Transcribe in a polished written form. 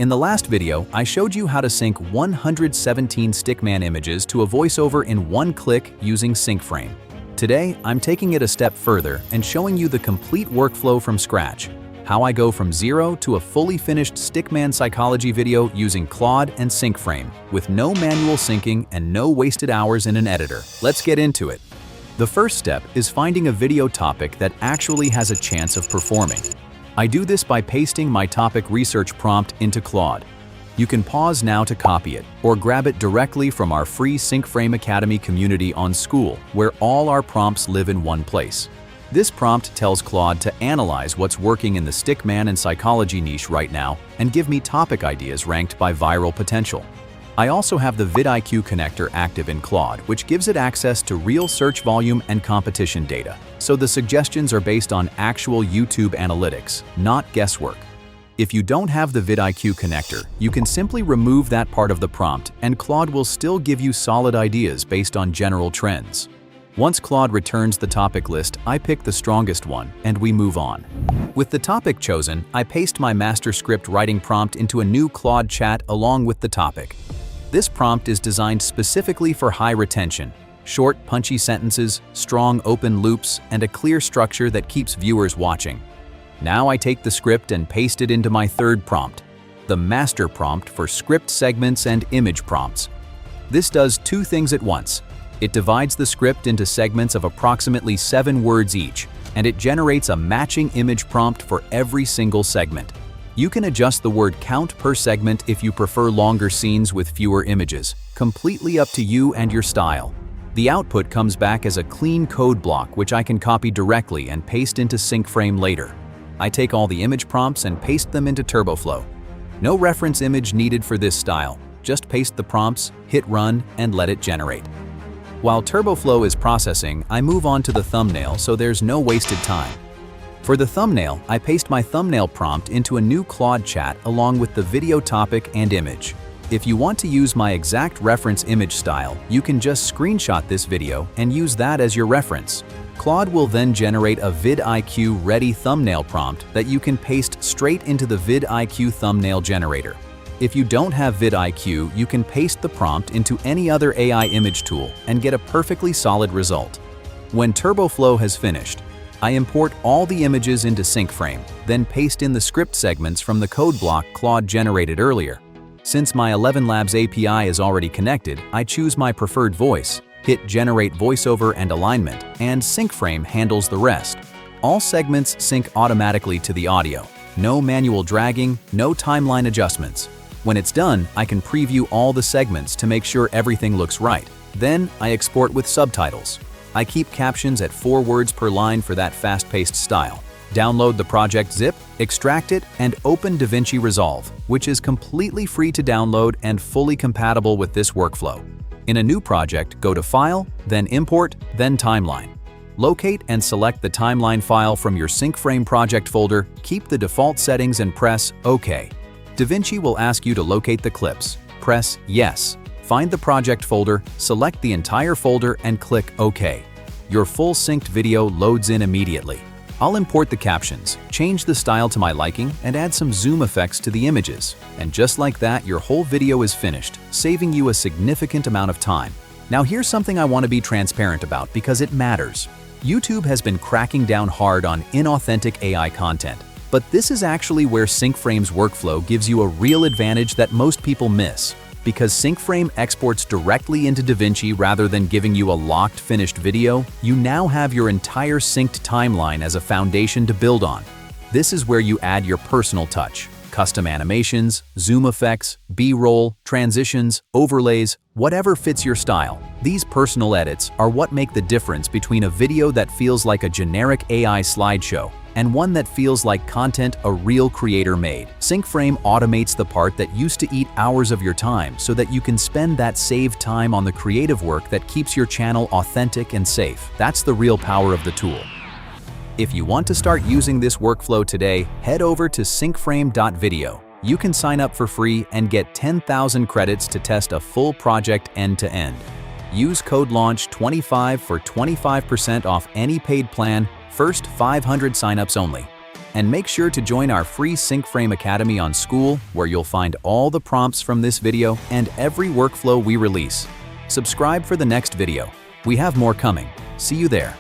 In the last video, I showed you how to sync 117 Stickman images to a voiceover in one click using SyncFrame. Today, I'm taking it a step further and showing you the complete workflow from scratch, how I go from zero to a fully finished Stickman psychology video using Claude and SyncFrame, with no manual syncing and no wasted hours in an editor. Let's get into it. The first step is finding a video topic that actually has a chance of performing. I do this by pasting my topic research prompt into Claude. You can pause now to copy it, or grab it directly from our free SyncFrame Academy community on School, where all our prompts live in one place. This prompt tells Claude to analyze what's working in the Stickman and psychology niche right now and give me topic ideas ranked by viral potential. I also have the VidIQ connector active in Claude, which gives it access to real search volume and competition data, so the suggestions are based on actual YouTube analytics, not guesswork. If you don't have the VidIQ connector, you can simply remove that part of the prompt and Claude will still give you solid ideas based on general trends. Once Claude returns the topic list, I pick the strongest one and we move on. With the topic chosen, I paste my master script writing prompt into a new Claude chat along with the topic. This prompt is designed specifically for high retention, short, punchy sentences, strong open loops, and a clear structure that keeps viewers watching. Now I take the script and paste it into my third prompt, the master prompt for script segments and image prompts. This does two things at once. It divides the script into segments of approximately 7 words each, and it generates a matching image prompt for every single segment. You can adjust the word count per segment if you prefer longer scenes with fewer images, completely up to you and your style. The output comes back as a clean code block which I can copy directly and paste into SyncFrame later. I take all the image prompts and paste them into Turboflow. No reference image needed for this style, just paste the prompts, hit run, and let it generate. While Turboflow is processing, I move on to the thumbnail so there's no wasted time. For the thumbnail, I paste my thumbnail prompt into a new Claude chat along with the video topic and image. If you want to use my exact reference image style, you can just screenshot this video and use that as your reference. Claude will then generate a VidIQ ready thumbnail prompt that you can paste straight into the VidIQ thumbnail generator. If you don't have VidIQ, you can paste the prompt into any other AI image tool and get a perfectly solid result. When Turboflow has finished, I import all the images into SyncFrame, then paste in the script segments from the code block Claude generated earlier. Since my 11 Labs API is already connected, I choose my preferred voice, hit Generate Voiceover and Alignment, and SyncFrame handles the rest. All segments sync automatically to the audio. No manual dragging, no timeline adjustments. When it's done, I can preview all the segments to make sure everything looks right. Then I export with subtitles. I keep captions at 4 words per line for that fast-paced style. Download the project zip, extract it, and open DaVinci Resolve, which is completely free to download and fully compatible with this workflow. In a new project, go to File, then Import, then Timeline. Locate and select the timeline file from your SyncFrame project folder, keep the default settings and press OK. DaVinci will ask you to locate the clips. Press Yes. Find the project folder, select the entire folder, and click OK. Your full synced video loads in immediately. I'll import the captions, change the style to my liking, and add some zoom effects to the images. And just like that, your whole video is finished, saving you a significant amount of time. Now here's something I want to be transparent about because it matters. YouTube has been cracking down hard on inauthentic AI content. But this is actually where SyncFrame's workflow gives you a real advantage that most people miss. Because SyncFrame exports directly into DaVinci rather than giving you a locked finished video, you now have your entire synced timeline as a foundation to build on. This is where you add your personal touch. Custom animations, zoom effects, B-roll, transitions, overlays, whatever fits your style. These personal edits are what make the difference between a video that feels like a generic AI slideshow and one that feels like content a real creator made. SyncFrame automates the part that used to eat hours of your time so that you can spend that saved time on the creative work that keeps your channel authentic and safe. That's the real power of the tool. If you want to start using this workflow today, head over to syncframe.video. You can sign up for free and get 10,000 credits to test a full project end-to-end. Use code LAUNCH25 for 25% off any paid plan. First 500 signups only. And make sure to join our free SyncFrame Academy on School, where you'll find all the prompts from this video and every workflow we release. Subscribe for the next video. We have more coming. See you there.